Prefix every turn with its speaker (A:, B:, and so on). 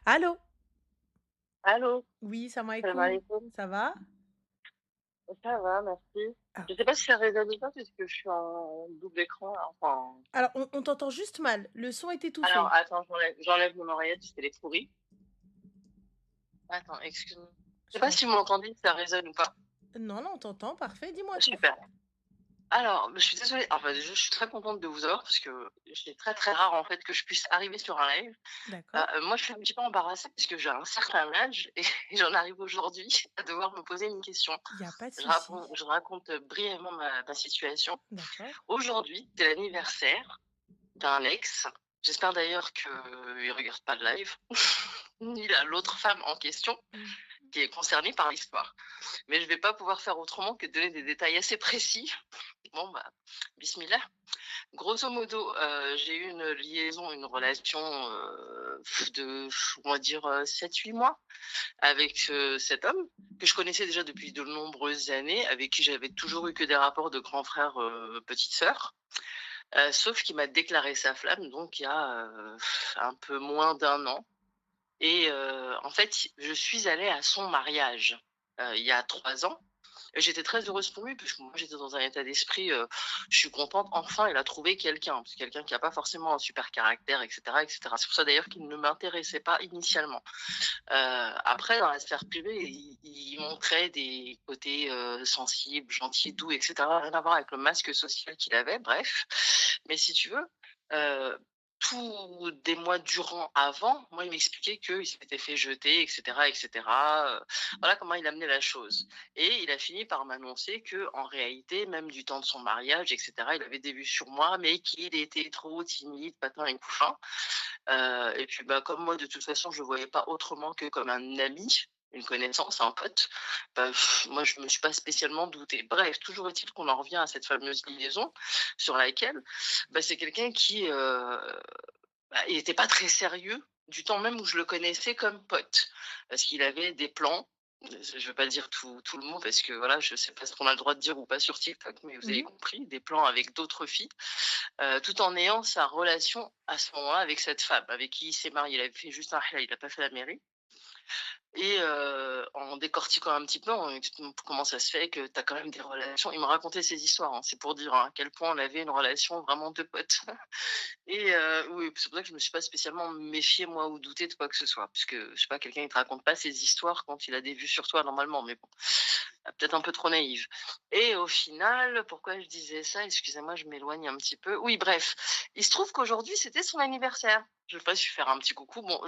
A: Allô?
B: Allô,
A: Oui, salam
B: salam
A: alaikoum.
B: alaikum.
A: Ça va?
B: Ça va, merci.
A: Ah.
B: Je sais pas si ça résonne ou pas puisque je suis en double écran là, enfin.
A: Alors on t'entend juste mal, le son est
B: Alors
A: étouffé.
B: attends, j'enlève mon oreillette parce qu'elle est pourrie. Attends, excuse-moi. Je sais
A: Je
B: pas
A: t'en
B: si vous
A: prie.
B: m'entendez, si ça résonne ou pas.
A: Non, non, on t'entend, parfait, dis-moi tout.
B: Super. Alors, je suis désolée, enfin déjà, je suis très contente de vous avoir parce que c'est très, très rare en fait que je puisse arriver sur un live.
A: D'accord.
B: Moi, je suis un petit peu embarrassée parce que j'ai un certain âge et j'en arrive aujourd'hui à devoir me poser une question.
A: Il y a pas de
B: Je
A: souci.
B: raconte je raconte brièvement ma situation.
A: D'accord.
B: Aujourd'hui, c'est l'anniversaire d'un ex. J'espère d'ailleurs qu'il regarde pas le live, ni l'autre femme en question
A: Mmh.
B: qui est concernée par l'histoire. Mais je vais pas pouvoir faire autrement que de donner des détails assez précis. Bon bah, bismillah. Grosso modo, j'ai eu une liaison, une relation, de, on va dire, 7-8 mois avec, cet homme que je connaissais déjà depuis de nombreuses années, avec qui j'avais toujours eu que des rapports de grand frère, petite sœur. Sauf qu'il m'a déclaré sa flamme donc il y a, un peu moins d'un an et en fait, je suis allée à son mariage, il y a 3 ans et j'étais très heureuse pour lui puisque moi j'étais dans un état d'esprit, je suis contente, enfin il a trouvé quelqu'un. Parce que quelqu'un qui a pas forcément un super caractère et cetera et cetera. C'est pour ça d'ailleurs qu'il ne m'intéressait pas initialement. Après dans la sphère privée, il montrait des côtés, sensibles, gentils, doux et cetera. Rien à voir avec le masque social qu'il avait, bref. Mais si tu veux, heu, tous des mois durant avant, moi, il m'expliquait qu'il s'était fait jeter et cetera, voilà comment il amenait la chose et il a fini par m'annoncer que en réalité, même du temps de son mariage et cetera, il avait des vues sur moi, mais qu'il était trop timide, patin et couffin. Et puis, bah, comme moi, de toute façon, je le voyais pas autrement que comme un ami, une connaissance, un pote, bah, moi, je me suis pas spécialement doutée. Bref, toujours est-il qu'on en revient à cette fameuse liaison sur laquelle, bah, c'est quelqu'un qui, bah, il était pas très sérieux du temps même où je le connaissais comme pote. Parce qu'il avait des plans, je veux pas dire tout le mot parce que voilà, je sais pas ce qu'on a le droit de dire ou pas sur TikTok, mais vous avez
A: Mmh.
B: compris, des plans avec d'autres filles, tout en ayant sa relation à ce moment-là avec cette femme avec qui il s'est marié. Il avait fait juste un halal, il a pas fait la mairie et en décortiquant un petit peu, en expliquant comment ça se fait que tu as quand même des relations, il me racontait ses histoires, hein, c'est pour dire, hein, à quel point on avait une relation vraiment de potes. Et oui, c'est pour ça que je me suis pas spécialement méfiée moi ou douté de quoi que ce soit. Puisque, je sais pas, quelqu'un il te raconte pas ses histoires quand il a des vues sur toi normalement, mais bon, peut-être un peu trop naïve. Et au final, pourquoi je disais ça? Excusez-moi, je m'éloigne un petit peu. Oui, bref, il se trouve qu'aujourd'hui, c'était son anniversaire. Je vais pas lui faire un petit coucou. Bon,